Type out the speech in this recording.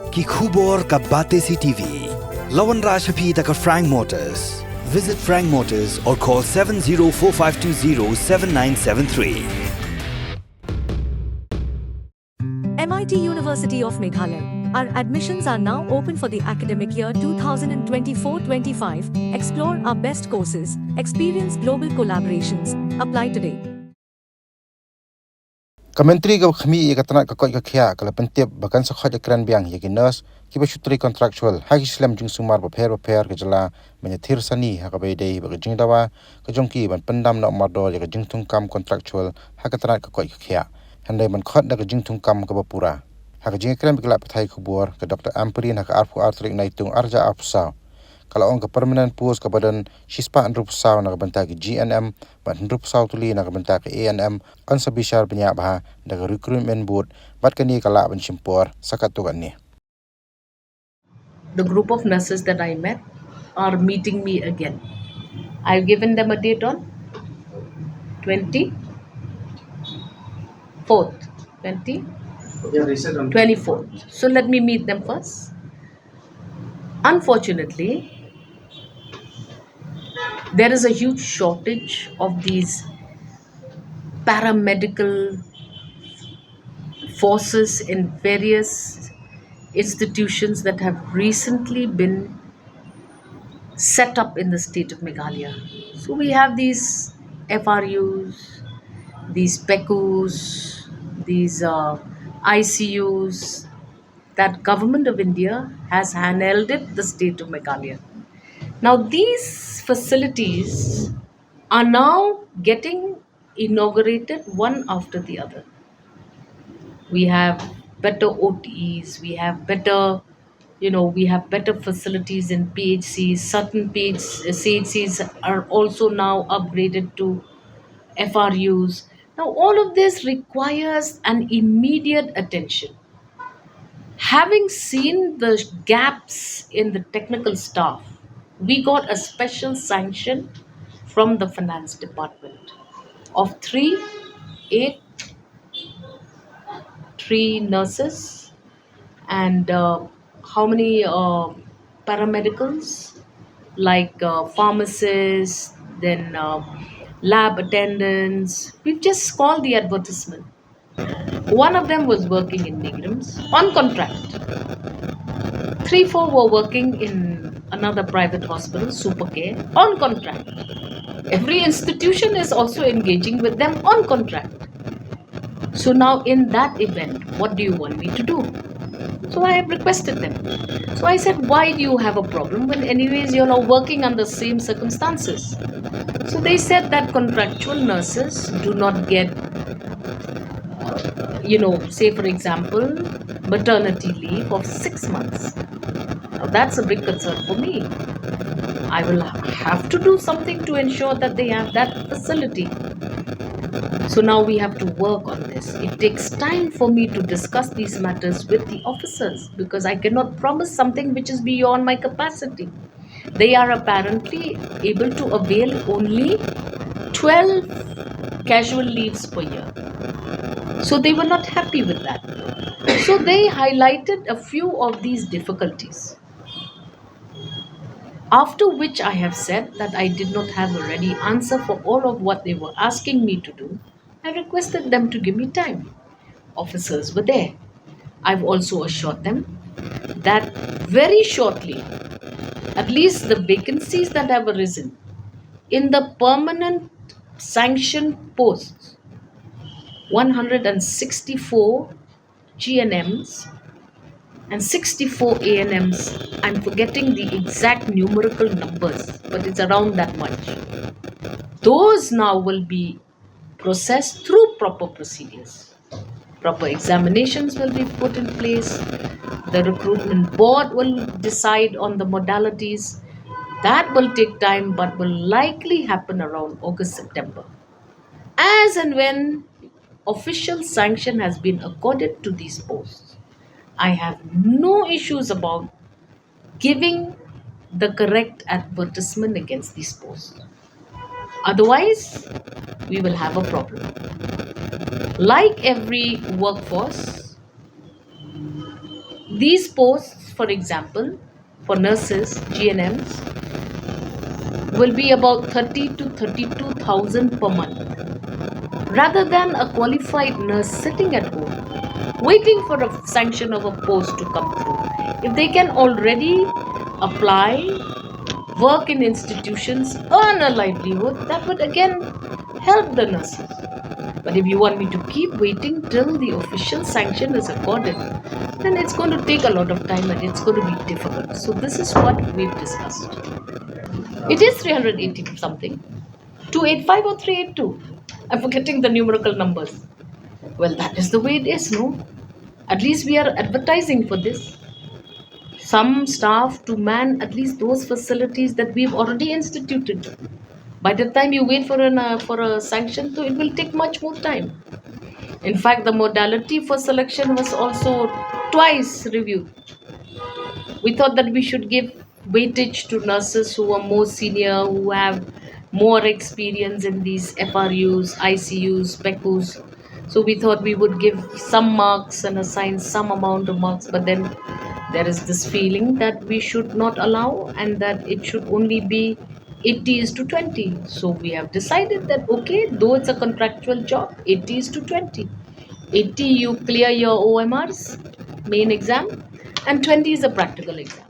ki khubor ka bate si TV. Lawan Rashapi taka Frank Motors. Visit Frank Motors or call 7045207973. MIT University of Meghalaya. Our admissions are now open for the academic year 2024-25. Explore our best courses, experience global collaborations. Apply today. Kementri ke khami ka tanak ka koi ka khia kala pentep bakan sa khaj kran biang ye ki nurse ki ba shutri contractual ha islam jing sumar ba pher ke jala menya thir sani ha ka be dei ba jing dawa ka jongki ban pandam na mardo ye ka jing thung kam contractual ha ka tanak ka koi ka khia handai man khat da ka jing thung kam ka ba pura ha ka jing kran bi kala pathai khubor ka dr ampri na ka arfu artrik nai tung arja afsa kala on ka permanent post ka badan shispa andrup saw na ka banta ki GNM ban andrup saw tuli na ka banta ki ANM an sabishar banya ba daga recruitment board bat kani kala ban chimpor sakatu ganni. The group of nurses that I met are meeting me again. I've given them a date on 24th, 24th. So let me meet them first. Unfortunately, there is a huge shortage of these paramedical forces in various institutions that have recently been set up in the state of Meghalaya. So we have these FRUs, these PECUs, these ICUs that Government of India has handheld the state of Meghalaya. Now these facilities are now getting inaugurated one after the other. We have better OTEs, we have better, we have better facilities in PHCs. Certain CHCs are also now upgraded to FRUs. Now, all of this requires an immediate attention. Having seen the gaps in the technical staff, we got a special sanction from the finance department of eight three nurses and how many paramedicals like pharmacists, then lab attendants. We've just called the advertisement. One of them was working in Negrams on contract. 3-4 were working in another private hospital, Supercare, on contract. Every institution is also engaging with them on contract. So now in that event, what do you want me to do? So I have requested them. So I said, why do you have a problem when anyways you're now working under the same circumstances? So they said that contractual nurses do not get, say for example, maternity leave of 6 months. Now that's a big concern for me. I will have to do something to ensure that they have that facility. So now we have to work on this. It takes time for me to discuss these matters with the officers because I cannot promise something which is beyond my capacity. They are apparently able to avail only 12 casual leaves per year. So they were not happy with that. So they highlighted a few of these difficulties. After which I have said that I did not have a ready answer for all of what they were asking me to do. I requested them to give me time. Officers were there. I've also assured them that very shortly, at least the vacancies that have arisen in the permanent sanctioned posts, 164 GNMs and 64 ANMs. I'm forgetting the exact numerical numbers, but it's around that much. Those now will be processed through proper procedures. Proper examinations will be put in place. The recruitment board will decide on the modalities. That will take time, but will likely happen around August, September. As and when official sanction has been accorded to these posts, I have no issues about giving the correct advertisement against these posts. Otherwise, we will have a problem. Like every workforce, These posts, for example, for nurses, GNMs, will be about 30 to 32,000 per month, rather than a qualified nurse sitting at home waiting for a sanction of a post to come through. If they can already apply, work in institutions, earn a livelihood, that would again help the nurses. But if you want me to keep waiting till the official sanction is accorded, then it's going to take a lot of time and it's going to be difficult. So, this is what we've discussed. It is 380 something, 285 or 382. I'm forgetting the numerical numbers. Well, that is the way it is, no? At least we are advertising for this. Some staff to man at least those facilities that we've already instituted. By the time you wait for a sanction, so it will take much more time. In fact, the modality for selection was also twice reviewed. We thought that we should give weightage to nurses who are more senior, who have more experience in these FRUs, ICUs, PECUs. So we thought we would give some marks and assign some amount of marks, but then there is this feeling that we should not allow and that it should only be 80 is to 20. So we have decided that okay, though it's a contractual job, 80 is to 20. 80 you clear your OMRs, main exam, and 20 is a practical exam.